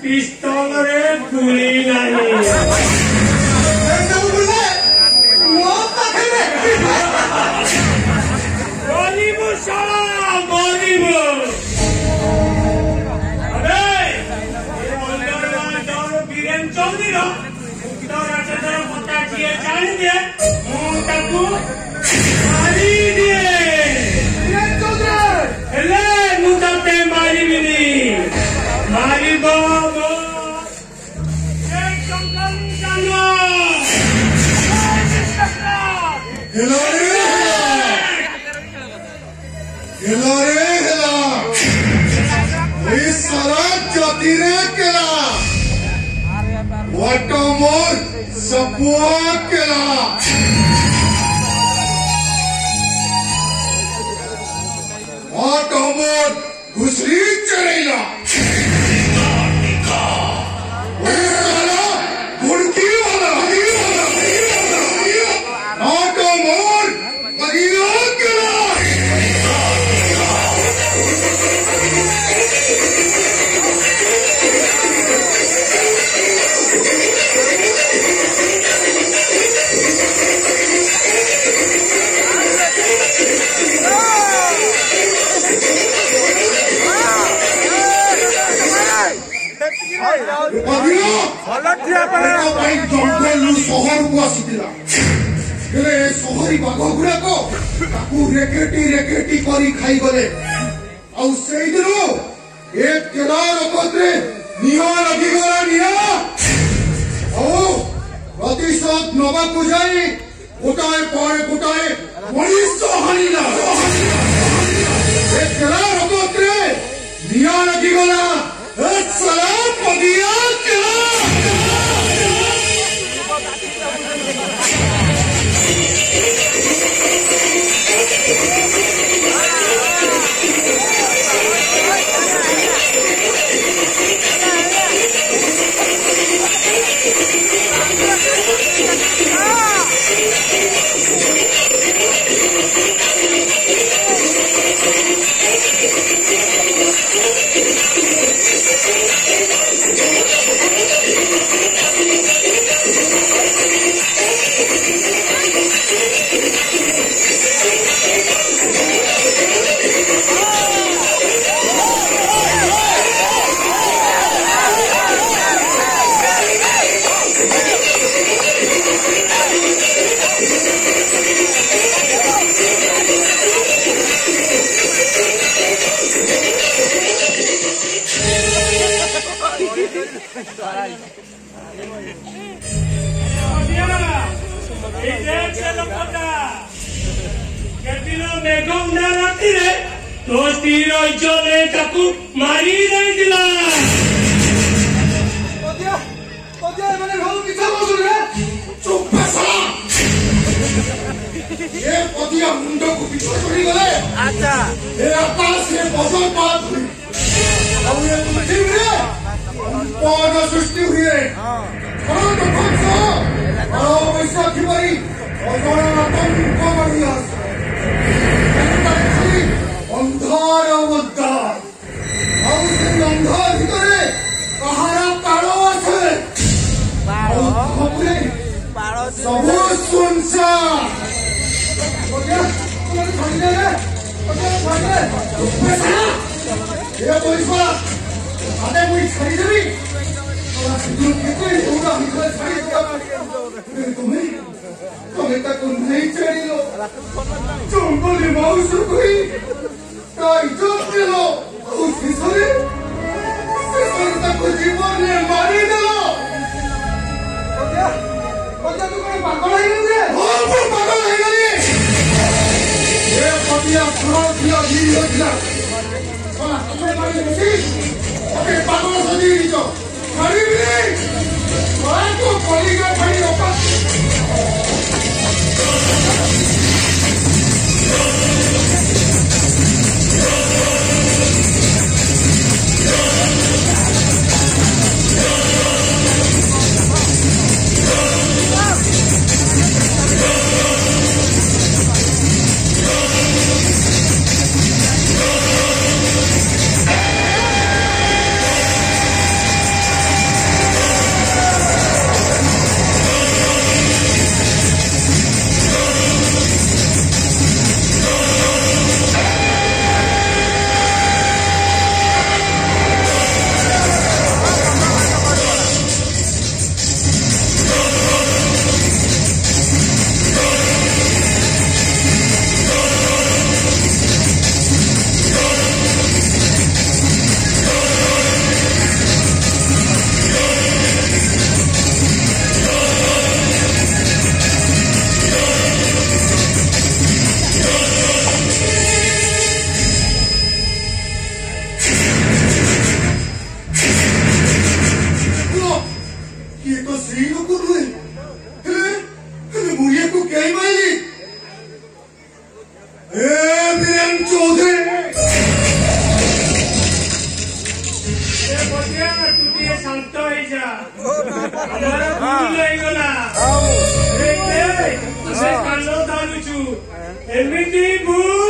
पिस्तौल रे गुली नहीं बोलीबू साला बोलीबू अबे ये बोलने बीरेन चौधरी रो मुक्तार आचार्य पता किए जान दे मुंटाकू मारी दिए बीरेन चौधरी हेले मुंटाते मारी बिनी मारी बाबा एक कंकन जानो हेलो इस सारा जाति रे केला वाटमोर सपुआ केला वाटमोर घुसरी चढ़ेला गुड़की वाला वाटमोर बगिया केला जंगल सहर को आसीला सहरी बाघ गुड़ाक रेकेटी रेकेटी करी खाई गले ए केला रपत्रे निया लगिगला निया प्रतिशोध नवाकू जाई गोटाए पड़े गोटाए मनीष हानिला ए केला रपत्रे निया लगिगला सलाम पगिया केला तो तीर जले ताकू मारी नहीं दिला मैंने पीछा बोल चुप साला ये पतिया मुंडो को पीछे छोड़ी गले अच्छा ये आकाश से बसों बात हुई अब ये पृथ्वी में पौधा सृष्टि हुई है करो तो भक्सो करो वैशाखी बरी और करो तुम को बढ़िया अंधार अवतार और से अंधार ভিতরে কাহারা কালো আছে খবরে সব শুনছা ওয়া তোমার ভাঙলে রে ওটা ভাঙলে পেছা এ বইবা আরে মুই ছাড়ি দেবি তোরা শুধু কেতে তোরা ভিতরে ছাড়ি দিও তুমি তুমি তাকে নেই ছাড়িলো জঙ্গলে মাউস কই তাই জঙ্গল উঠিছরে তাকে জীবনে মারি দিল Dia diri dia. Wah, sampai kali ini. Oke, bangun sendiri tu. Mari ini. Wah, tu poliga pani opat. एमती भू